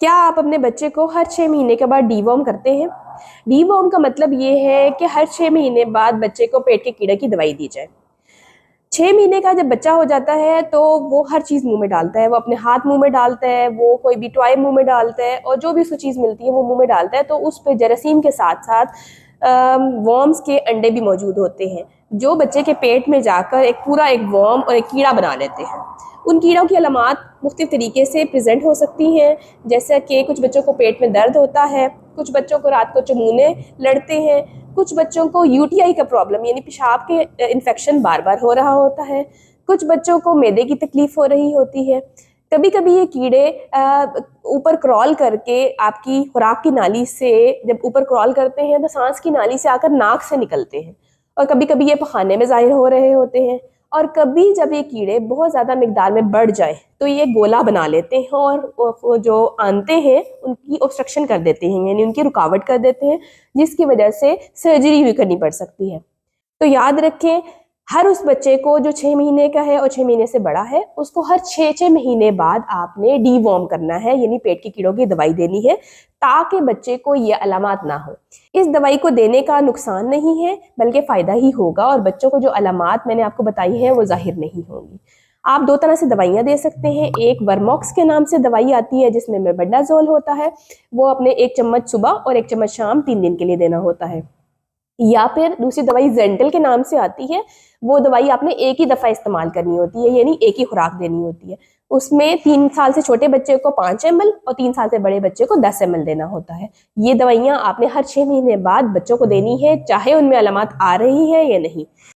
क्या आप अपने बच्चे को हर 6 महीने के बाद डीवॉर्म करते हैं? डीवॉर्म का मतलब ये है कि हर 6 महीने बाद बच्चे को पेट के कीड़े की दवाई दी जाए। 6 महीने का जब बच्चा हो जाता है तो वो हर चीज़ मुंह में डालता है, वो अपने हाथ मुंह में डालता है, वो कोई भी टॉय मुंह में डालता है और जो भी उसको चीज़ मिलती है वो मुंह में डालता है। तो उस पे जरासीम के साथ साथ वर्म्स के अंडे भी मौजूद होते हैं, जो बच्चे के पेट में जाकर एक पूरा एक वर्म और एक कीड़ा बना लेते हैं। उन कीड़ों की अलामात मुख्तलिफ तरीके से प्रेजेंट हो सकती हैं, जैसे कि कुछ बच्चों को पेट में दर्द होता है, कुछ बच्चों को रात को चमूने लड़ते हैं, कुछ बच्चों को यूटीआई का प्रॉब्लम यानी पेशाब के इन्फेक्शन बार बार हो रहा होता है, कुछ बच्चों को मैदे की तकलीफ हो रही होती है। कभी कभी ये कीड़े ऊपर क्रॉल करके आपकी खुराक की नाली से जब ऊपर क्रॉल करते हैं तो सांस की नाली से आकर नाक से निकलते हैं, और कभी कभी ये पखाने में जाहिर हो रहे होते हैं। और कभी जब ये कीड़े बहुत ज़्यादा मिकदार में बढ़ जाए तो ये गोला बना लेते हैं और वो जो आंते हैं उनकी ऑब्स्ट्रक्शन कर देते हैं, यानी उनकी रुकावट कर देते हैं, जिसकी वजह से सर्जरी भी करनी पड़ सकती है। तो याद रखें, हर उस बच्चे को जो 6 महीने का है और 6 महीने से बड़ा है उसको हर 6 6 महीने बाद आपने डीवॉर्म करना है, यानी पेट के कीड़ों की दवाई देनी है, ताकि बच्चे को ये अलामात ना हो। इस दवाई को देने का नुकसान नहीं है बल्कि फ़ायदा ही होगा, और बच्चों को जो अलामात मैंने आपको बताई है वो जाहिर नहीं होंगी। आप दो तरह से दवाइयाँ दे सकते हैं। एक वर्मॉक्स के नाम से दवाई आती है जिसमें मेबेंडाजोल होता है, वो अपने 1 चम्मच सुबह और 1 चम्मच शाम 3 दिन के लिए देना होता है। या फिर दूसरी दवाई जेंटल के नाम से आती है, वो दवाई आपने एक ही दफ़ा इस्तेमाल करनी होती है, यानी एक ही खुराक देनी होती है। उसमें 3 साल से छोटे बच्चे को 5 ml और 3 साल से बड़े बच्चे को 10 ml देना होता है। ये दवाइयाँ आपने हर 6 महीने बाद बच्चों को देनी है, चाहे उनमें अलामत आ रही है या नहीं।